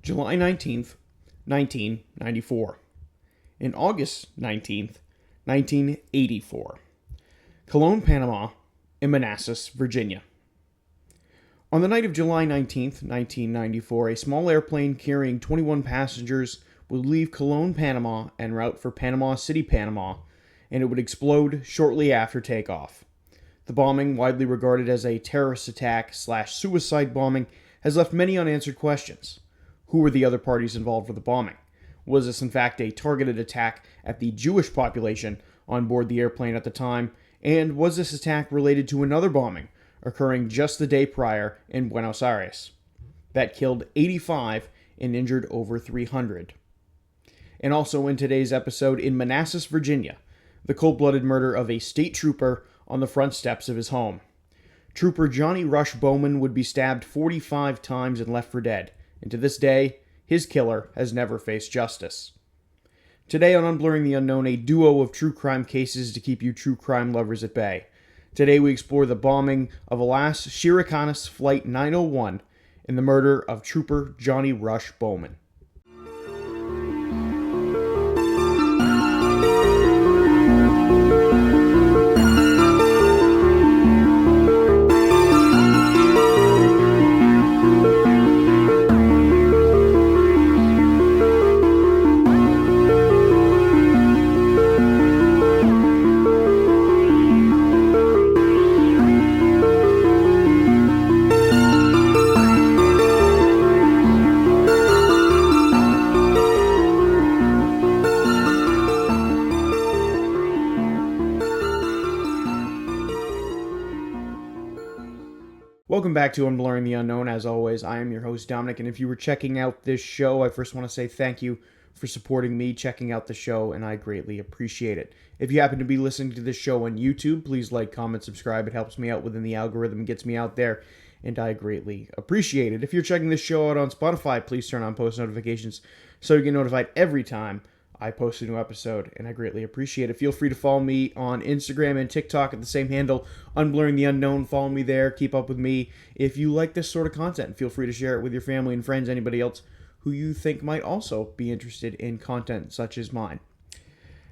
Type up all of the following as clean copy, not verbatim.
July 19th, 1994. In August 19th, 1984. Cologne, Panama, and Manassas, Virginia. On the night of July 19th, 1994, a small airplane carrying 21 passengers would leave Cologne, Panama, en route for Panama City, Panama, and it would explode shortly after takeoff. The bombing, widely regarded as a terrorist attack/suicide bombing, has left many unanswered questions. Who were the other parties involved with the bombing? Was this in fact a targeted attack at the Jewish population on board the airplane at the time? And was this attack related to another bombing occurring just the day prior in Buenos Aires that killed 85 and injured over 300? And also in today's episode, in Manassas, Virginia, the cold-blooded murder of a state trooper on the front steps of his home. Trooper Johnny Rush Bowman would be stabbed 45 times and left for dead, and to this day, his killer has never faced justice. Today on Unblurring the Unknown, a duo of true crime cases to keep you true crime lovers at bay. Today we explore the bombing of Alas Chiricanas Flight 901 and the murder of Trooper Johnny Rush Bowman. Welcome back to Unblurring the Unknown. As always, I am your host, Dominic, and if you were checking out this show, I first want to say thank you for supporting me, checking out the show, and I greatly appreciate it. If you happen to be listening to this show on YouTube, please like, comment, subscribe. It helps me out within the algorithm and gets me out there, and I greatly appreciate it. If you're checking this show out on Spotify, please turn on post notifications so you get notified every time I post a new episode, and I greatly appreciate it. Feel free to follow me on Instagram and TikTok at the same handle, Unblurring the Unknown. Follow me there. Keep up with me. If you like this sort of content, feel free to share it with your family and friends, anybody else who you think might also be interested in content such as mine.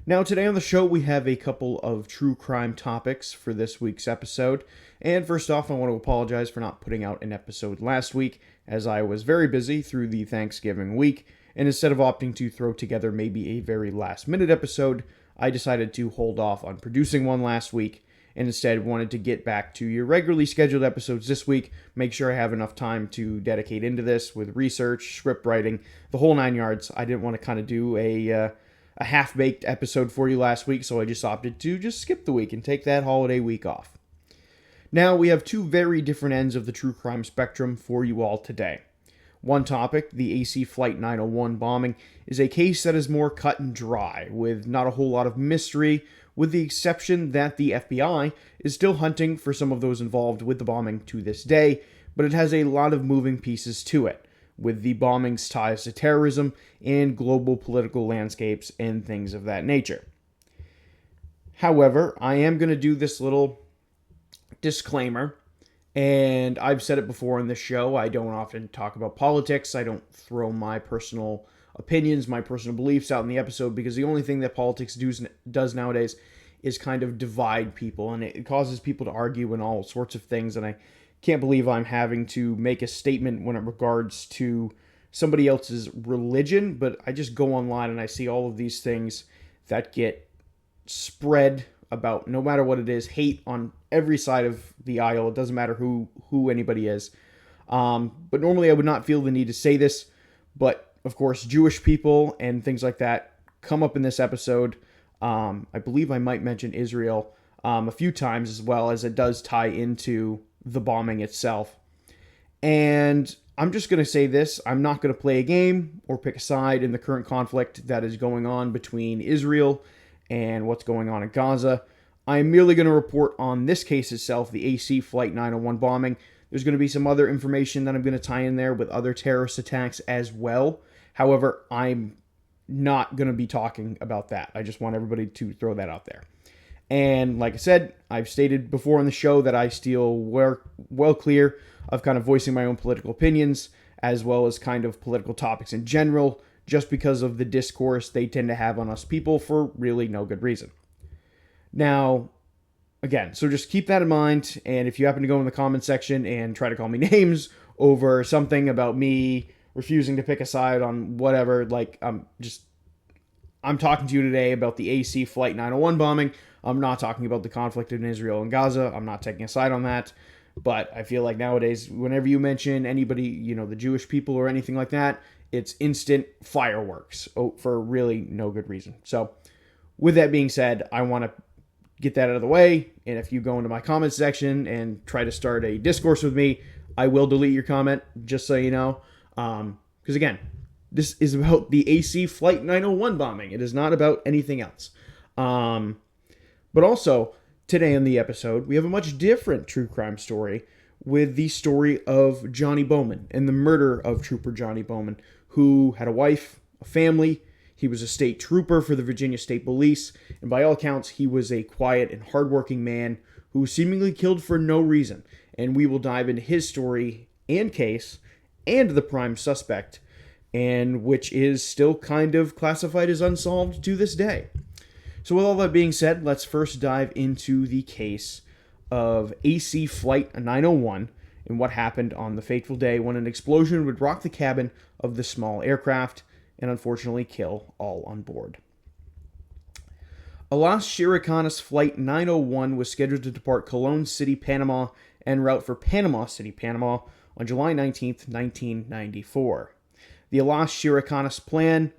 Now, today on the show, we have a couple of true crime topics for this week's episode. And first off, I want to apologize for not putting out an episode last week, as I was very busy through the Thanksgiving week. And instead of opting to throw together maybe a very last-minute episode, I decided to hold off on producing one last week and instead wanted to get back to your regularly scheduled episodes this week, make sure I have enough time to dedicate into this with research, script writing, the whole nine yards. I didn't want to kind of do a half-baked episode for you last week, so I just opted to just skip the week and take that holiday week off. Now, we have two very different ends of the true crime spectrum for you all today. One topic, the AC Flight 901 bombing, is a case that is more cut and dry, with not a whole lot of mystery, with the exception that the FBI is still hunting for some of those involved with the bombing to this day, but it has a lot of moving pieces to it, with the bombing's ties to terrorism and global political landscapes and things of that nature. However, I am going to do this little disclaimer. And I've said it before on this show, I don't often talk about politics. I don't throw my personal opinions, my personal beliefs out in the episode, because the only thing that politics does nowadays is kind of divide people, and it causes people to argue and all sorts of things, and I can't believe I'm having to make a statement when it regards to somebody else's religion, but I just go online and I see all of these things that get spread about, no matter what it is, hate on every side of the aisle. It doesn't matter who anybody is. But normally I would not feel the need to say this, but of course Jewish people and things like that come up in this episode. I believe I might mention Israel a few times, as well as it does tie into the bombing itself. And I'm just going to say this, I'm not going to play a game or pick a side in the current conflict that is going on between Israel and what's going on in Gaza. I am merely going to report on this case itself, the AC Flight 901 bombing. There's going to be some other information that I'm going to tie in there with other terrorist attacks as well. However, I'm not going to be talking about that. I just want everybody to throw that out there. And like I said, I've stated before on the show that I steer well clear of kind of voicing my own political opinions, as well as kind of political topics in general, just because of the discourse they tend to have on us people for really no good reason. Now, again, so just keep that in mind, and if you happen to go in the comment section and try to call me names over something about me refusing to pick a side on whatever, like, I'm talking to you today about the AC Flight 901 bombing. I'm not talking about the conflict in Israel and Gaza. I'm not taking a side on that. But I feel like nowadays, whenever you mention anybody, the Jewish people or anything like that, it's instant fireworks for really no good reason. So with that being said, I want to get that out of the way. And if you go into my comments section and try to start a discourse with me, I will delete your comment, just so you know. Because again, this is about the AC Flight 901 bombing. It is not about anything else. But also, today in the episode, we have a much different true crime story with the story of Johnny Bowman and the murder of Trooper Johnny Bowman, who had a wife, a family. He was a state trooper for the Virginia State Police, and by all accounts, he was a quiet and hardworking man who was seemingly killed for no reason. And we will dive into his story and case and the prime suspect, and which is still kind of classified as unsolved to this day. So with all that being said, let's first dive into the case of AC Flight 901 and what happened on the fateful day when an explosion would rock the cabin of the small aircraft and unfortunately kill all on board. Alas Chiricanas Flight 901 was scheduled to depart Colón City, Panama, en route for Panama City, Panama on July 19, 1994. The Alas Chiricanas plane,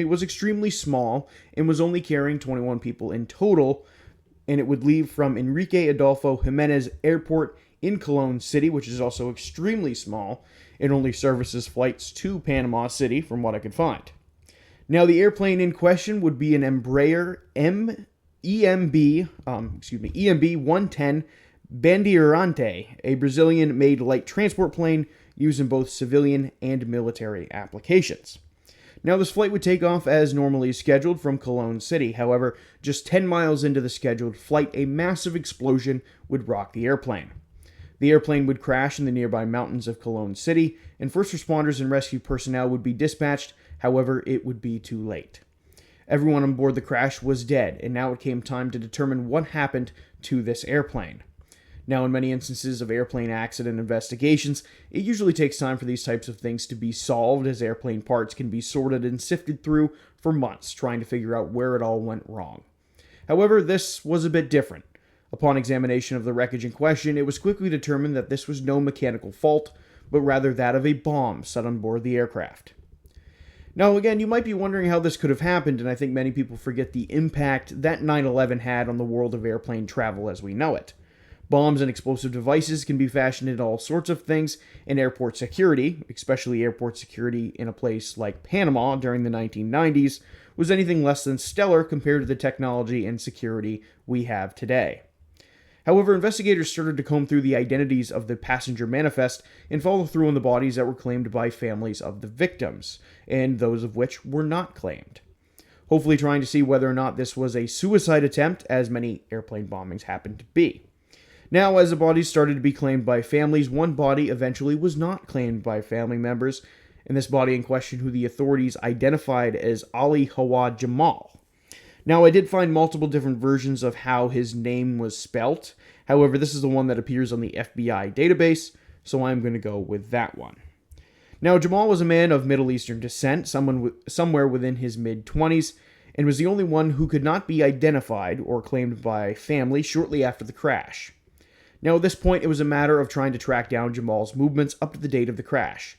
was extremely small and was only carrying 21 people in total, and it would leave from Enrique Adolfo Jimenez Airport in Colón City, which is also extremely small. It only services flights to Panama City, from what I could find. Now, the airplane in question would be an Embraer EMB 110 Bandeirante, a Brazilian-made light transport plane used in both civilian and military applications. Now, this flight would take off as normally scheduled from Colón City. However, just 10 miles into the scheduled flight, a massive explosion would rock the airplane. The airplane would crash in the nearby mountains of Colón City, and first responders and rescue personnel would be dispatched. However, it would be too late. Everyone on board the crash was dead, and now it came time to determine what happened to this airplane. Now, in many instances of airplane accident investigations, it usually takes time for these types of things to be solved, as airplane parts can be sorted and sifted through for months, trying to figure out where it all went wrong. However, this was a bit different. Upon examination of the wreckage in question, it was quickly determined that this was no mechanical fault, but rather that of a bomb set on board the aircraft. Now, again, you might be wondering how this could have happened, and I think many people forget the impact that 9/11 had on the world of airplane travel as we know it. Bombs and explosive devices can be fashioned into all sorts of things, and airport security, especially airport security in a place like Panama during the 1990s, was anything less than stellar compared to the technology and security we have today. However, investigators started to comb through the identities of the passenger manifest and follow through on the bodies that were claimed by families of the victims, and those of which were not claimed. Hopefully trying to see whether or not this was a suicide attempt, as many airplane bombings happen to be. Now, as the bodies started to be claimed by families, one body eventually was not claimed by family members, and this body in question, who the authorities identified as Ali Hawa Jamal. Now, I did find multiple different versions of how his name was spelt. However, this is the one that appears on the FBI database, so I'm going to go with that one. Now, Jamal was a man of Middle Eastern descent, somewhere within his mid-20s, and was the only one who could not be identified or claimed by family shortly after the crash. Now, at this point, it was a matter of trying to track down Jamal's movements up to the date of the crash.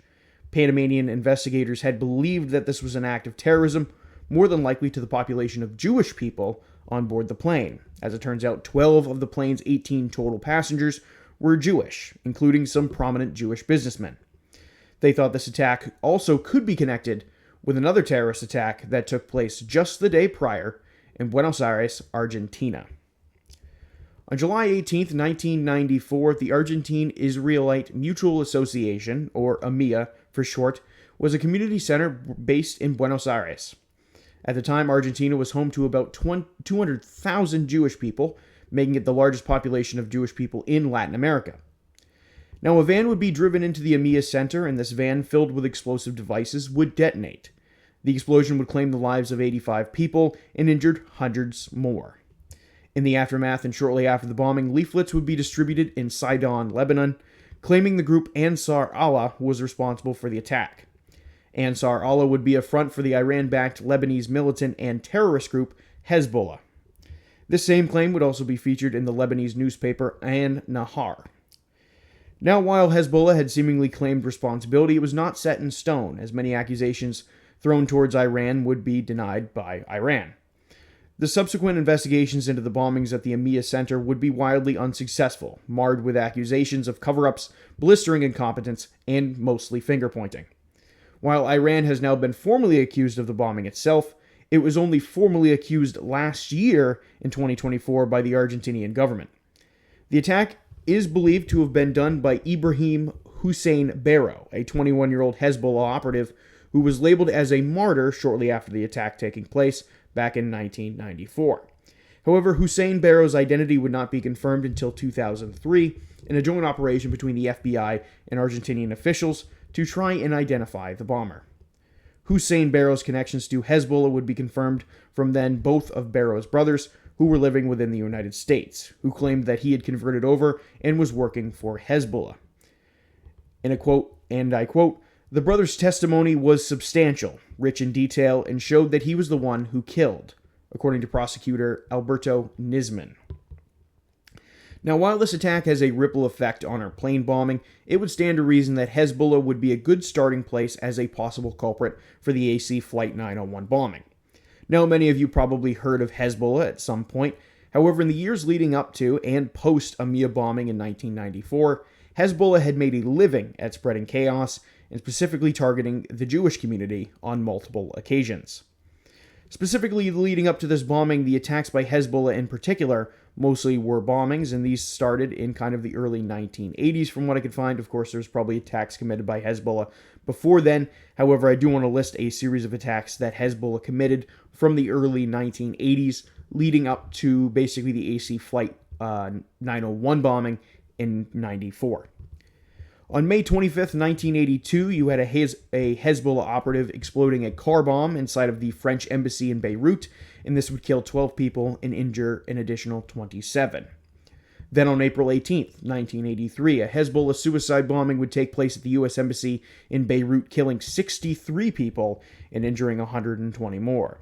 Panamanian investigators had believed that this was an act of terrorism, more than likely to the population of Jewish people on board the plane. As it turns out, 12 of the plane's 18 total passengers were Jewish, including some prominent Jewish businessmen. They thought this attack also could be connected with another terrorist attack that took place just the day prior in Buenos Aires, Argentina. On July 18, 1994, the Argentine-Israelite Mutual Association, or AMIA for short, was a community center based in Buenos Aires. At the time, Argentina was home to about 200,000 Jewish people, making it the largest population of Jewish people in Latin America. Now, a van would be driven into the EMEA Center, and this van, filled with explosive devices, would detonate. The explosion would claim the lives of 85 people and injured hundreds more. In the aftermath and shortly after the bombing, leaflets would be distributed in Sidon, Lebanon, claiming the group Ansar Allah was responsible for the attack. Ansar Allah would be a front for the Iran-backed Lebanese militant and terrorist group Hezbollah. This same claim would also be featured in the Lebanese newspaper An Nahar. Now, while Hezbollah had seemingly claimed responsibility, it was not set in stone, as many accusations thrown towards Iran would be denied by Iran. The subsequent investigations into the bombings at the EMEA Center would be wildly unsuccessful, marred with accusations of cover-ups, blistering incompetence, and mostly finger-pointing. While Iran has now been formally accused of the bombing itself, it was only formally accused last year in 2024 by the Argentinian government. The attack is believed to have been done by Ibrahim Hussein Barrow, a 21-year-old Hezbollah operative who was labeled as a martyr shortly after the attack taking place back in 1994. However, Hussein Barrow's identity would not be confirmed until 2003 in a joint operation between the FBI and Argentinian officials to try and identify the bomber. Hussein Barrow's connections to Hezbollah would be confirmed from then both of Barrow's brothers, who were living within the United States, who claimed that he had converted over and was working for Hezbollah. In a quote, and I quote, "The brother's testimony was substantial, rich in detail, and showed that he was the one who killed," according to prosecutor Alberto Nisman. Now, while this attack has a ripple effect on our plane bombing, it would stand to reason that Hezbollah would be a good starting place as a possible culprit for the AC Flight 901 bombing. Now, many of you probably heard of Hezbollah at some point. However, in the years leading up to and post EMEA bombing in 1994, Hezbollah had made a living at spreading chaos and specifically targeting the Jewish community on multiple occasions. Specifically leading up to this bombing, the attacks by Hezbollah in particular mostly were bombings, and these started in kind of the early 1980s from what I could find. Of course, there's probably attacks committed by Hezbollah before then. However, I do want to list a series of attacks that Hezbollah committed from the early 1980s leading up to basically the AC Flight 901 bombing in 94. On May 25th, 1982, you had a Hezbollah operative exploding a car bomb inside of the French embassy in Beirut, and this would kill 12 people and injure an additional 27. Then on April 18th, 1983, a Hezbollah suicide bombing would take place at the U.S. Embassy in Beirut, killing 63 people and injuring 120 more.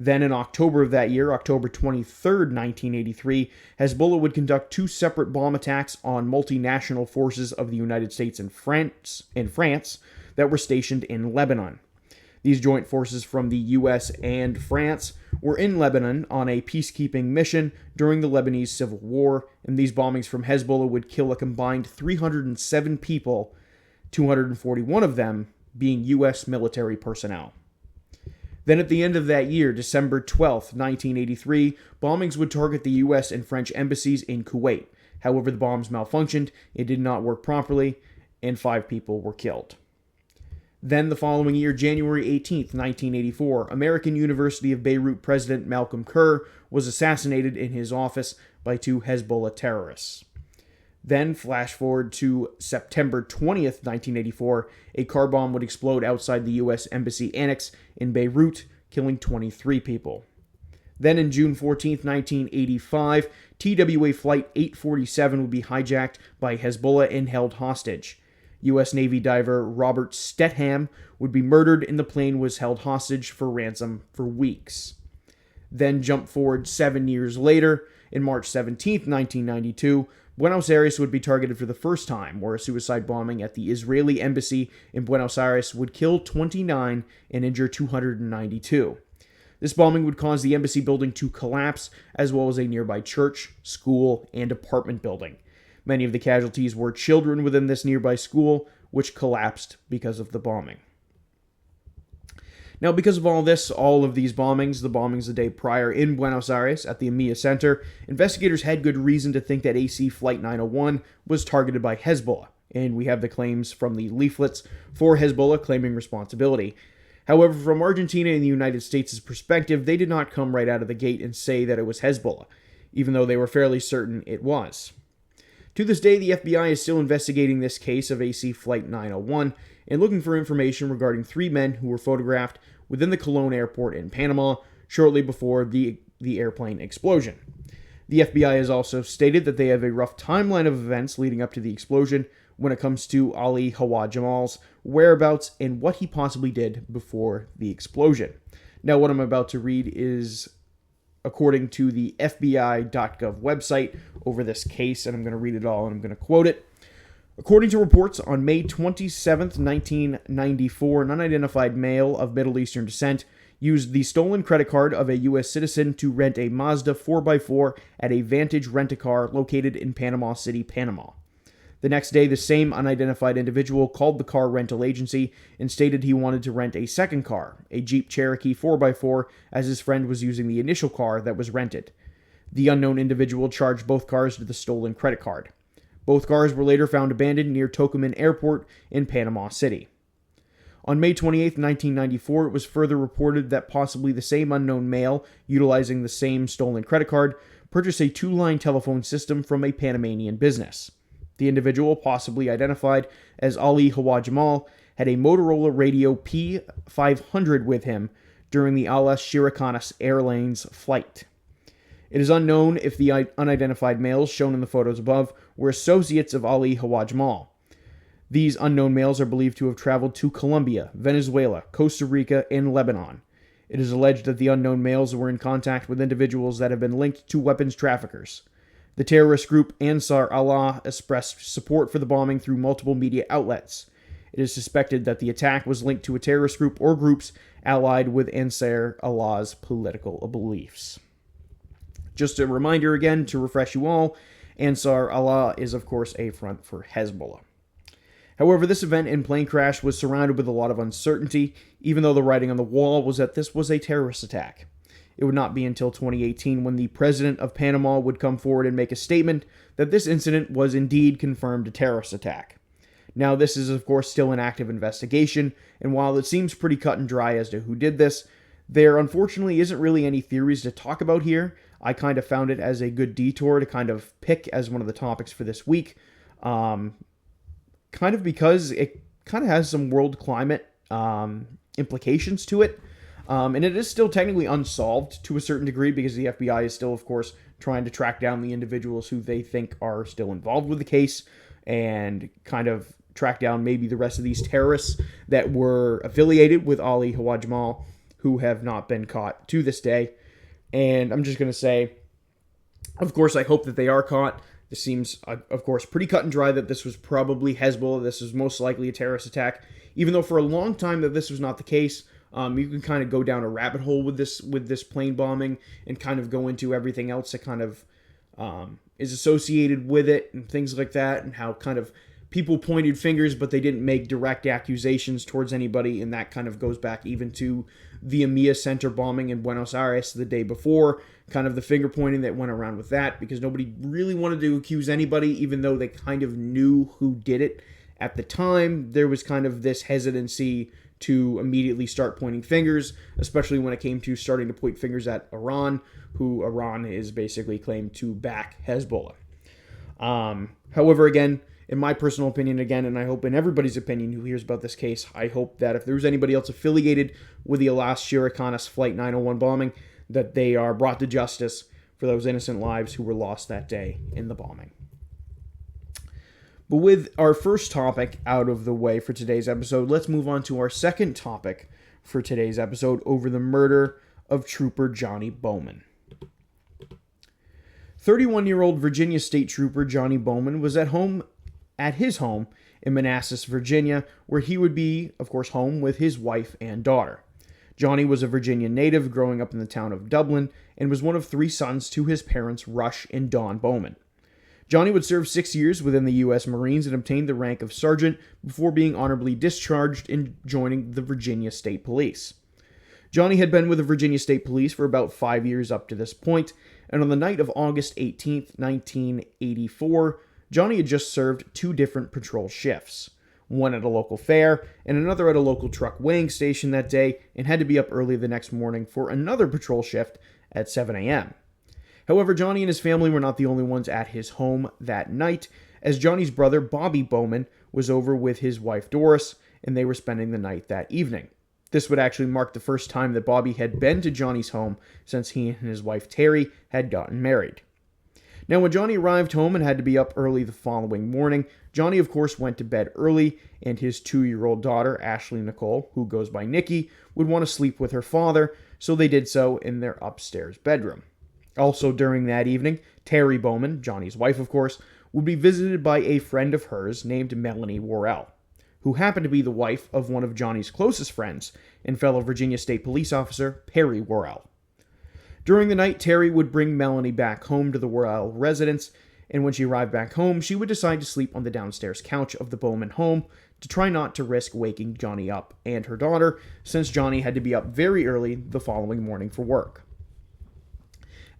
Then in October of that year, October 23rd, 1983, Hezbollah would conduct two separate bomb attacks on multinational forces of the United States and France that were stationed in Lebanon. These joint forces from the U.S. and France were in Lebanon on a peacekeeping mission during the Lebanese Civil War, and these bombings from Hezbollah would kill a combined 307 people, 241 of them being U.S. military personnel. Then at the end of that year, December 12th, 1983, bombings would target the U.S. and French embassies in Kuwait. However, the bombs malfunctioned, it did not work properly, and 5 people were killed. Then the following year, January 18th, 1984, American University of Beirut President Malcolm Kerr was assassinated in his office by 2 Hezbollah terrorists. Then, flash forward to September 20th, 1984, a car bomb would explode outside the U.S. Embassy Annex in Beirut, killing 23 people. Then, in June 14th, 1985, TWA Flight 847 would be hijacked by Hezbollah and held hostage. U.S. Navy diver Robert Stetham would be murdered, and the plane was held hostage for ransom for weeks. Then, jump forward 7 years later, in March 17th, 1992, Buenos Aires would be targeted for the first time, where a suicide bombing at the Israeli embassy in Buenos Aires would kill 29 and injure 292. This bombing would cause the embassy building to collapse, as well as a nearby church, school, and apartment building. Many of the casualties were children within this nearby school, which collapsed because of the bombing. Now, because of all of these bombings, the bombings the day prior in Buenos Aires at the EMEA Center, investigators had good reason to think that AC Flight 901 was targeted by Hezbollah, and we have the claims from the leaflets for Hezbollah claiming responsibility. However, from Argentina and the United States' perspective, they did not come right out of the gate and say that it was Hezbollah, even though they were fairly certain it was. To this day, the FBI is still investigating this case of AC Flight 901 and looking for information regarding 3 men who were photographed within the Colón airport in Panama shortly before the airplane explosion. The FBI has also stated that they have a rough timeline of events leading up to the explosion when it comes to Ali Hawaj Jamal's whereabouts and what he possibly did before the explosion. Now, what I'm about to read is according to the FBI.gov website over this case, and I'm going to read it all and I'm going to quote it. According to reports, on May 27, 1994, an unidentified male of Middle Eastern descent used the stolen credit card of a U.S. citizen to rent a Mazda 4x4 at a Vantage Rent-A-Car located in Panama City, Panama. The next day, the same unidentified individual called the car rental agency and stated he wanted to rent a second car, a Jeep Cherokee 4x4, as his friend was using the initial car that was rented. The unknown individual charged both cars to the stolen credit card. Both cars were later found abandoned near Tocumen Airport in Panama City. On May 28, 1994, it was further reported that possibly the same unknown male, utilizing the same stolen credit card, purchased a 2-line telephone system from a Panamanian business. The individual, possibly identified as Ali Hawaj Jamal, had a Motorola Radio P500 with him during the Alas Chiricanas Airlines flight. It is unknown if the unidentified males shown in the photos above were associates of Ali Hawaj Jamal. These unknown males are believed to have traveled to Colombia, Venezuela, Costa Rica, and Lebanon. It is alleged that the unknown males were in contact with individuals that have been linked to weapons traffickers. The terrorist group Ansar Allah expressed support for the bombing through multiple media outlets. It is suspected that the attack was linked to a terrorist group or groups allied with Ansar Allah's political beliefs. Just a reminder again to refresh you all, Ansar Allah is of course a front for Hezbollah. However, this event and plane crash was surrounded with a lot of uncertainty, even though the writing on the wall was that this was a terrorist attack. It would not be until 2018 when the president of Panama would come forward and make a statement that this incident was indeed confirmed a terrorist attack. Now, this is of course still an active investigation, and while it seems pretty cut and dry as to who did this, there unfortunately isn't really any theories to talk about here. I kind of found it as a good detour to kind of pick as one of the topics for this week, kind of because it kind of has some world climate implications to it. And it is still technically unsolved to a certain degree because the FBI is still, of course, trying to track down the individuals who they think are still involved with the case and kind of track down maybe the rest of these terrorists that were affiliated with Ali Hawaj Jamal who have not been caught to this day. And I'm just going to say, of course, I hope that they are caught. This seems, of course, pretty cut and dry that this was probably Hezbollah. This was most likely a terrorist attack, even though for a long time that this was not the case. You can kind of go down a rabbit hole with this plane bombing and kind of go into everything else that kind of is associated with it and things like that, and how kind of people pointed fingers, but they didn't make direct accusations towards anybody, and that kind of goes back even to the EMEA Center bombing in Buenos Aires the day before, kind of the finger pointing that went around with that, because nobody really wanted to accuse anybody, even though they kind of knew who did it. At the time, there was kind of this hesitancy to immediately start pointing fingers, especially when it came to starting to point fingers at Iran, who Iran is basically claimed to back Hezbollah. However, again, in my personal opinion, again, and I hope in everybody's opinion who hears about this case, I hope that if there's anybody else affiliated with the Alas Chiricanas Flight 901 bombing, that they are brought to justice for those innocent lives who were lost that day in the bombing. But with our first topic out of the way for today's episode, let's move on to our second topic for today's episode over the murder of Trooper Johnny Bowman. 31-year-old Virginia State Trooper Johnny Bowman was at his home in Manassas, Virginia, where he would be, of course, home with his wife and daughter. Johnny was a Virginia native growing up in the town of Dublin and was one of 3 sons to his parents, Rush and Dawn Bowman. Johnny would serve 6 years within the U.S. Marines and obtained the rank of sergeant before being honorably discharged and joining the Virginia State Police. Johnny had been with the Virginia State Police for about 5 years up to this point, and on the night of August 18, 1984, Johnny had just served 2 different patrol shifts, one at a local fair and another at a local truck weighing station that day, and had to be up early the next morning for another patrol shift at 7 a.m. However, Johnny and his family were not the only ones at his home that night, as Johnny's brother, Bobby Bowman, was over with his wife Doris, and they were spending the night that evening. This would actually mark the first time that Bobby had been to Johnny's home since he and his wife Terry had gotten married. Now, when Johnny arrived home and had to be up early the following morning, Johnny, of course, went to bed early, and his 2-year-old daughter, Ashley Nicole, who goes by Nikki, would want to sleep with her father, so they did so in their upstairs bedroom. Also during that evening, Terry Bowman, Johnny's wife, of course, would be visited by a friend of hers named Melanie Worrell, who happened to be the wife of one of Johnny's closest friends and fellow Virginia State Police officer, Perry Worrell. During the night, Terry would bring Melanie back home to the Worrell residence, and when she arrived back home, she would decide to sleep on the downstairs couch of the Bowman home to try not to risk waking Johnny up and her daughter, since Johnny had to be up very early the following morning for work.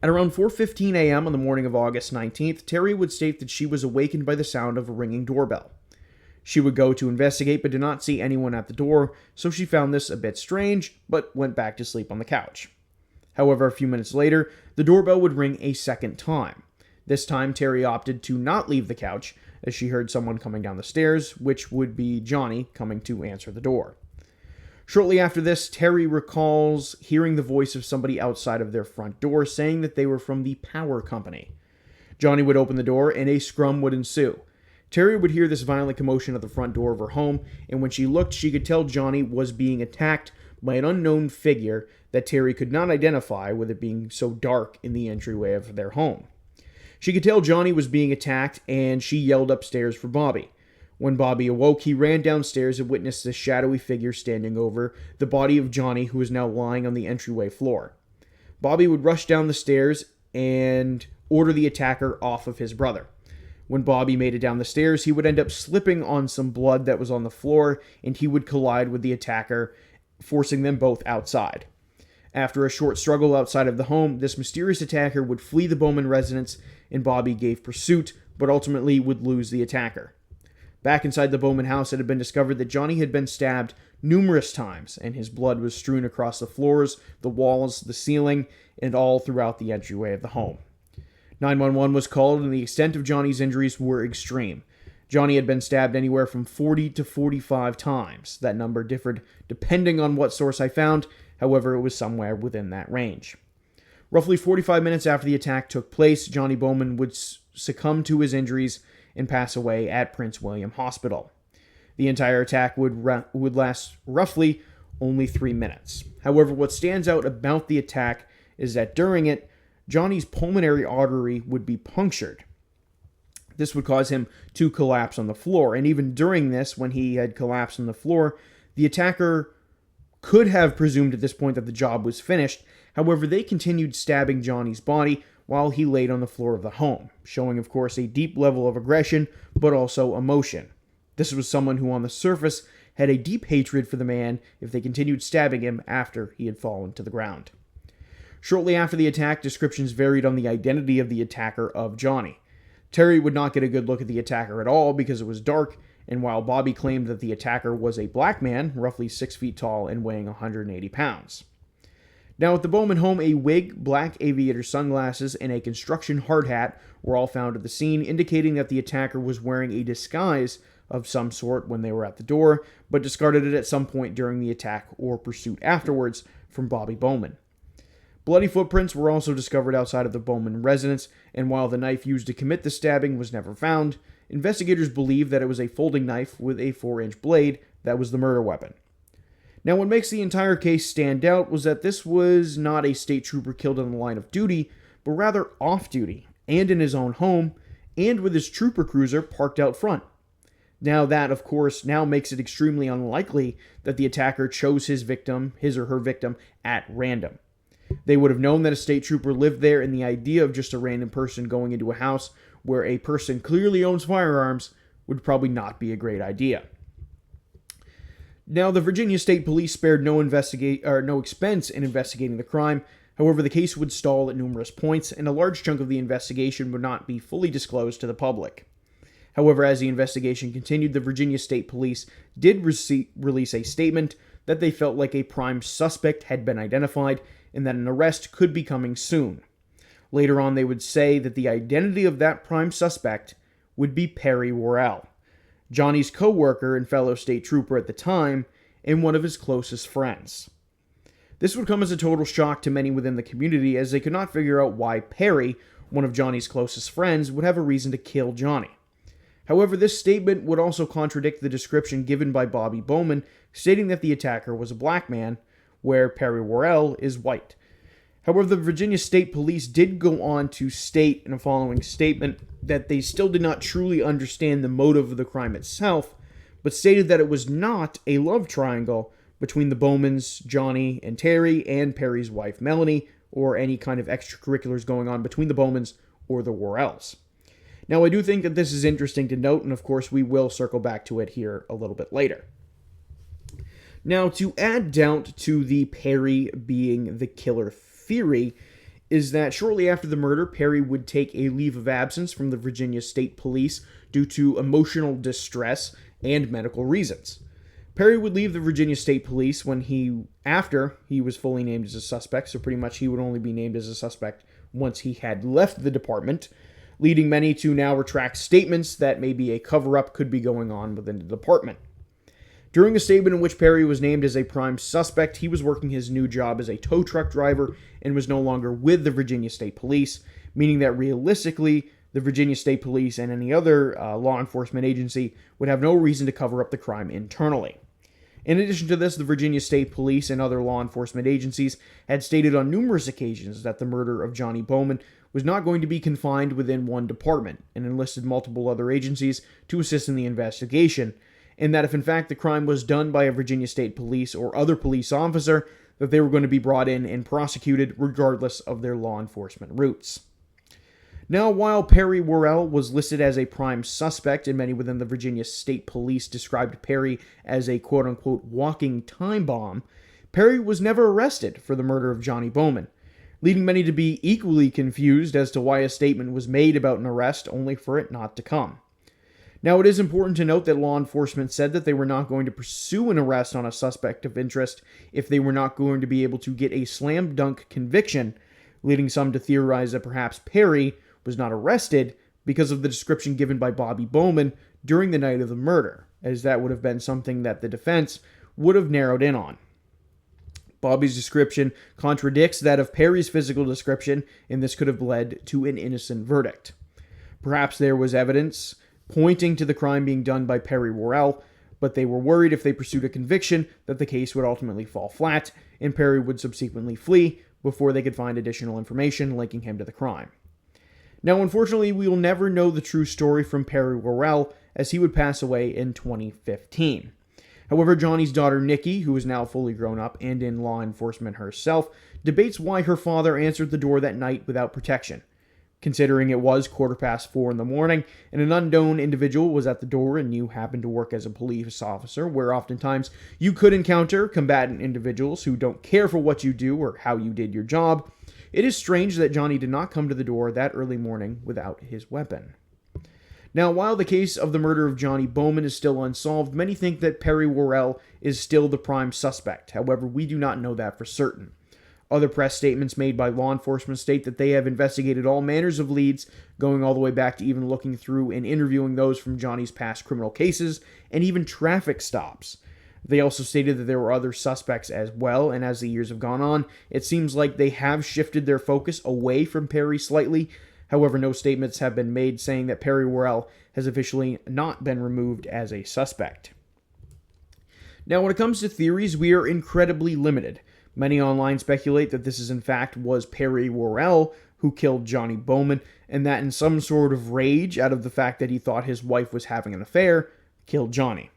At around 4:15 a.m. on the morning of August 19th, Terry would state that she was awakened by the sound of a ringing doorbell. She would go to investigate but did not see anyone at the door, so she found this a bit strange, but went back to sleep on the couch. However, a few minutes later, the doorbell would ring a second time. This time, Terry opted to not leave the couch, as she heard someone coming down the stairs, which would be Johnny coming to answer the door. Shortly after this, Terry recalls hearing the voice of somebody outside of their front door saying that they were from the power company. Johnny would open the door and a scrum would ensue. Terry would hear this violent commotion at the front door of her home, and when she looked, she could tell Johnny was being attacked by an unknown figure that Terry could not identify, with it being so dark in the entryway of their home. She could tell Johnny was being attacked, and she yelled upstairs for Bobby. When Bobby awoke, he ran downstairs and witnessed a shadowy figure standing over the body of Johnny, who was now lying on the entryway floor. Bobby would rush down the stairs and order the attacker off of his brother. When Bobby made it down the stairs, he would end up slipping on some blood that was on the floor, and he would collide with the attacker, forcing them both outside. After a short struggle outside of the home, this mysterious attacker would flee the Bowman residence, and Bobby gave pursuit, but ultimately would lose the attacker. Back inside the Bowman house, it had been discovered that Johnny had been stabbed numerous times, and his blood was strewn across the floors, the walls, the ceiling, and all throughout the entryway of the home. 911 was called, and the extent of Johnny's injuries were extreme. Johnny had been stabbed anywhere from 40 to 45 times. That number differed depending on what source I found, however, it was somewhere within that range. Roughly 45 minutes after the attack took place, Johnny Bowman would succumb to his injuries and pass away at Prince William Hospital. The entire attack would last roughly only 3 minutes. However, what stands out about the attack is that during it, Johnny's pulmonary artery would be punctured. This would cause him to collapse on the floor, and even during this, when he had collapsed on the floor, the attacker could have presumed at this point that the job was finished. However, they continued stabbing Johnny's body while he laid on the floor of the home, showing, of course, a deep level of aggression, but also emotion. This was someone who, on the surface, had a deep hatred for the man if they continued stabbing him after he had fallen to the ground. Shortly after the attack, descriptions varied on the identity of the attacker of Johnny. Terry would not get a good look at the attacker at all because it was dark, and while Bobby claimed that the attacker was a black man, roughly 6 feet tall and weighing 180 pounds. Now, at the Bowman home, a wig, black aviator sunglasses, and a construction hard hat were all found at the scene, indicating that the attacker was wearing a disguise of some sort when they were at the door, but discarded it at some point during the attack or pursuit afterwards from Bobby Bowman. Bloody footprints were also discovered outside of the Bowman residence, and while the knife used to commit the stabbing was never found, investigators believe that it was a folding knife with a 4-inch blade that was the murder weapon. Now, what makes the entire case stand out was that this was not a state trooper killed on the line of duty, but rather off-duty, and in his own home, and with his trooper cruiser parked out front. Now that, of course, now makes it extremely unlikely that the attacker chose his or her victim, at random. They would have known that a state trooper lived there, and the idea of just a random person going into a house where a person clearly owns firearms would probably not be a great idea. Now, the Virginia State Police spared no expense in investigating the crime. However, the case would stall at numerous points, and a large chunk of the investigation would not be fully disclosed to the public. However, as the investigation continued, the Virginia State Police did release a statement that they felt like a prime suspect had been identified and that an arrest could be coming soon. Later on, they would say that the identity of that prime suspect would be Perry Worrell, Johnny's co-worker and fellow state trooper at the time, and one of his closest friends. This would come as a total shock to many within the community, as they could not figure out why Perry, one of Johnny's closest friends, would have a reason to kill Johnny. However, this statement would also contradict the description given by Bobby Bowman, stating that the attacker was a black man, where Perry Worrell is white. However, the Virginia State Police did go on to state in a following statement that they still did not truly understand the motive of the crime itself, but stated that it was not a love triangle between the Bowmans, Johnny and Terry, and Perry's wife Melanie, or any kind of extracurriculars going on between the Bowmans or the Worrells. Now, I do think that this is interesting to note, and of course we will circle back to it here a little bit later. Now, to add doubt to the Perry being the killer theory is that shortly after the murder, Perry would take a leave of absence from the Virginia State Police due to emotional distress and medical reasons. Perry would leave the Virginia State Police after he was fully named as a suspect, so pretty much he would only be named as a suspect once he had left the department, leading many to now retract statements that maybe a cover-up could be going on within the department. During a statement in which Perry was named as a prime suspect, he was working his new job as a tow truck driver and was no longer with the Virginia State Police, meaning that realistically, the Virginia State Police and any other law enforcement agency would have no reason to cover up the crime internally. In addition to this, the Virginia State Police and other law enforcement agencies had stated on numerous occasions that the murder of Johnny Bowman was not going to be confined within one department, and enlisted multiple other agencies to assist in the investigation, and that if in fact the crime was done by a Virginia State Police or other police officer, that they were going to be brought in and prosecuted regardless of their law enforcement routes. Now, while Perry Worrell was listed as a prime suspect, and many within the Virginia State Police described Perry as a quote-unquote walking time bomb, Perry was never arrested for the murder of Johnny Bowman, leading many to be equally confused as to why a statement was made about an arrest only for it not to come. Now, it is important to note that law enforcement said that they were not going to pursue an arrest on a suspect of interest if they were not going to be able to get a slam dunk conviction, leading some to theorize that perhaps Perry was not arrested because of the description given by Bobby Bowman during the night of the murder, as that would have been something that the defense would have narrowed in on. Bobby's description contradicts that of Perry's physical description, and this could have led to an innocent verdict. Perhaps there was evidence pointing to the crime being done by Perry Worrell, but they were worried if they pursued a conviction that the case would ultimately fall flat, and Perry would subsequently flee before they could find additional information linking him to the crime. Now, unfortunately, we will never know the true story from Perry Worrell, as he would pass away in 2015. However, Johnny's daughter Nikki, who is now fully grown up and in law enforcement herself, debates why her father answered the door that night without protection, considering it was 4:15 in the morning, and an unknown individual was at the door and you happened to work as a police officer, where oftentimes you could encounter combatant individuals who don't care for what you do or how you did your job. It is strange that Johnny did not come to the door that early morning without his weapon. Now, while the case of the murder of Johnny Bowman is still unsolved, many think that Perry Worrell is still the prime suspect. However, we do not know that for certain. Other press statements made by law enforcement state that they have investigated all manners of leads, going all the way back to even looking through and interviewing those from Johnny's past criminal cases, and even traffic stops. They also stated that there were other suspects as well, and as the years have gone on, it seems like they have shifted their focus away from Perry slightly. However, no statements have been made saying that Perry Worrell has officially not been removed as a suspect. Now, when it comes to theories, we are incredibly limited. Many online speculate that this is in fact was Perry Worrell who killed Johnny Bowman, and that in some sort of rage out of the fact that he thought his wife was having an affair, killed Johnny.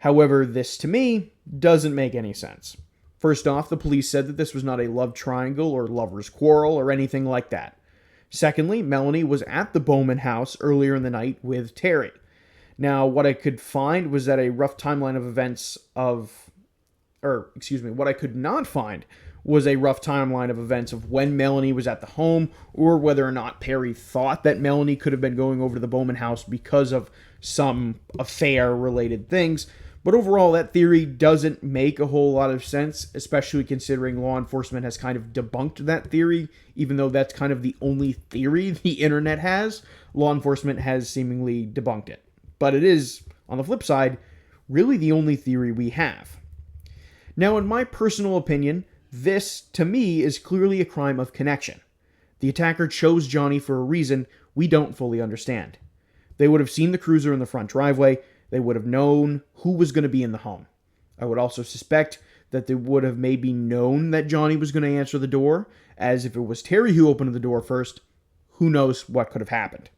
However, this to me doesn't make any sense. First off, the police said that this was not a love triangle or lover's quarrel or anything like that. Secondly, Melanie was at the Bowman house earlier in the night with Terry. Now, what I could find was that a rough timeline of events what I could not find was a rough timeline of events of when Melanie was at the home, or whether or not Perry thought that Melanie could have been going over to the Bowman house because of some affair-related things. But overall, that theory doesn't make a whole lot of sense, especially considering law enforcement has kind of debunked that theory, even though that's kind of the only theory the internet has. Law enforcement has seemingly debunked it. But it is, on the flip side, really the only theory we have. Now, in my personal opinion, this, to me, is clearly a crime of connection. The attacker chose Johnny for a reason we don't fully understand. They would have seen the cruiser in the front driveway. They would have known who was going to be in the home. I would also suspect that they would have maybe known that Johnny was going to answer the door, as if it was Terry who opened the door first, who knows what could have happened.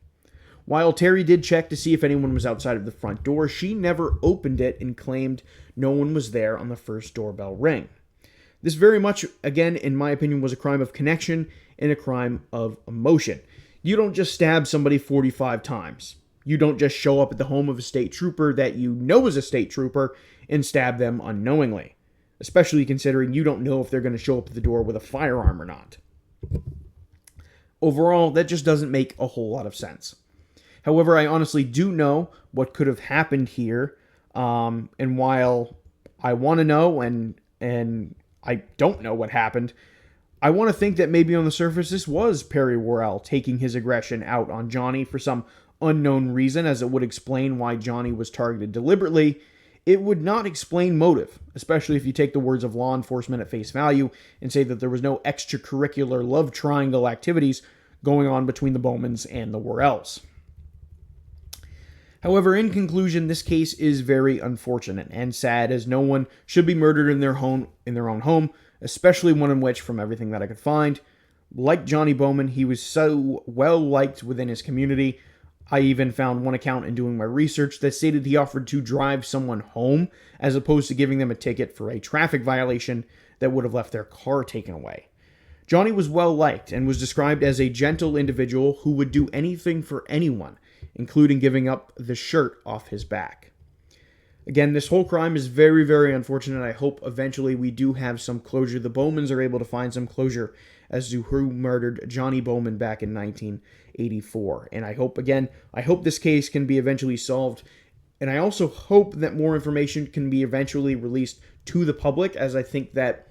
While Terry did check to see if anyone was outside of the front door, she never opened it and claimed no one was there on the first doorbell ring. This very much, again, in my opinion, was a crime of connection and a crime of emotion. You don't just stab somebody 45 times. You don't just show up at the home of a state trooper that you know is a state trooper and stab them unknowingly, especially considering you don't know if they're going to show up at the door with a firearm or not. Overall, that just doesn't make a whole lot of sense. However, I honestly do know what could have happened here, and while I want to know and I don't know what happened, I want to think that maybe on the surface this was Perry Worrell taking his aggression out on Johnny for some unknown reason, as it would explain why Johnny was targeted deliberately. It would not explain motive, especially if you take the words of law enforcement at face value and say that there was no extracurricular love triangle activities going on between the Bowmans and the Worrells. However, in conclusion, this case is very unfortunate and sad, as no one should be murdered in their own home, especially one in which, from everything that I could find, like Johnny Bowman, he was so well liked within his community. I even found one account in doing my research that stated he offered to drive someone home as opposed to giving them a ticket for a traffic violation that would have left their car taken away. Johnny was well liked and was described as a gentle individual who would do anything for anyone, including giving up the shirt off his back. Again, this whole crime is very, very unfortunate. I hope eventually we do have some closure. The Bowmans are able to find some closure as to who murdered Johnny Bowman back in 1984. And I hope this case can be eventually solved. And I also hope that more information can be eventually released to the public, as I think that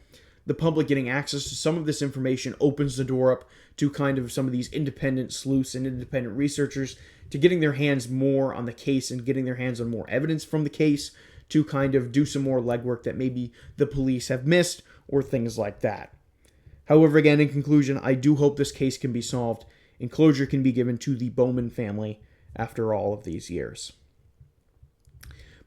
the public getting access to some of this information opens the door up to kind of some of these independent sleuths and independent researchers to getting their hands more on the case and getting their hands on more evidence from the case to kind of do some more legwork that maybe the police have missed or things like that. However, again, in conclusion, I do hope this case can be solved and closure can be given to the Bowman family after all of these years.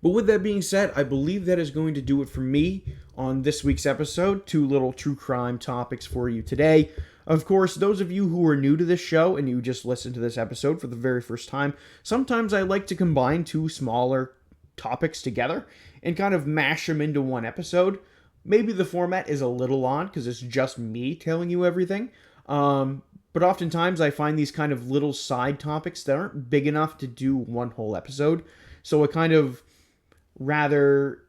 But with that being said, I believe that is going to do it for me on this week's episode. 2 little true crime topics for you today. Of course, those of you who are new to this show and you just listened to this episode for the very first time, sometimes I like to combine 2 smaller topics together and kind of mash them into one episode. Maybe the format is a little odd because it's just me telling you everything. But oftentimes I find these kind of little side topics that aren't big enough to do one whole episode. So I kind of rather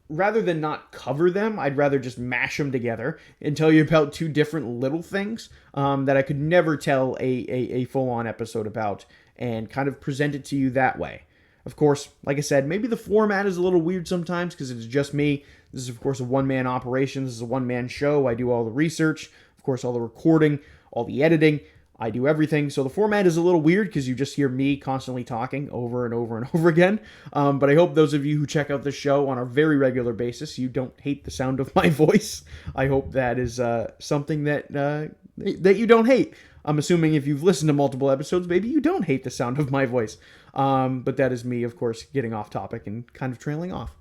than not cover them, I'd rather just mash them together and tell you about 2 different little things that I could never tell a full-on episode about and kind of present it to you that way. Of course, like I said, maybe the format is a little weird sometimes because it's just me. This is, of course, a one-man operation. This is a one-man show. I do all the research, of course, all the recording, all the editing. I do everything. So the format is a little weird because you just hear me constantly talking over and over and over again. But I hope those of you who check out the show on a very regular basis, you don't hate the sound of my voice. I hope that is something that you don't hate. I'm assuming if you've listened to multiple episodes, maybe you don't hate the sound of my voice. But that is me, of course, getting off topic and kind of trailing off.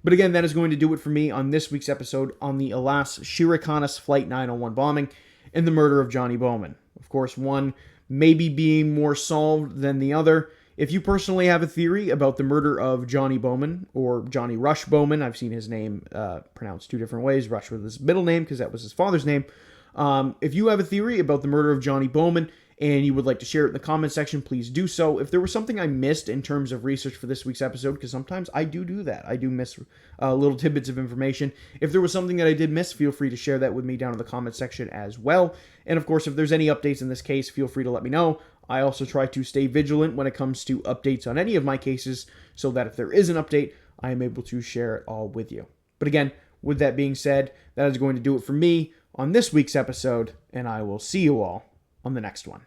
But again, that is going to do it for me on this week's episode on the Alas Chiricanas Flight 901 bombing and the murder of Johnny Bowman. Of course, one maybe being more solved than the other. If you personally have a theory about the murder of Johnny Bowman or Johnny Rush Bowman, I've seen his name pronounced 2 different ways, Rush with his middle name because that was his father's name. If you have a theory about the murder of Johnny Bowman and you would like to share it in the comment section, please do so. If there was something I missed in terms of research for this week's episode, because sometimes I do that. I do miss little tidbits of information. If there was something that I did miss, feel free to share that with me down in the comment section as well. And of course, if there's any updates in this case, feel free to let me know. I also try to stay vigilant when it comes to updates on any of my cases, so that if there is an update, I am able to share it all with you. But again, with that being said, that is going to do it for me on this week's episode, and I will see you all on the next one.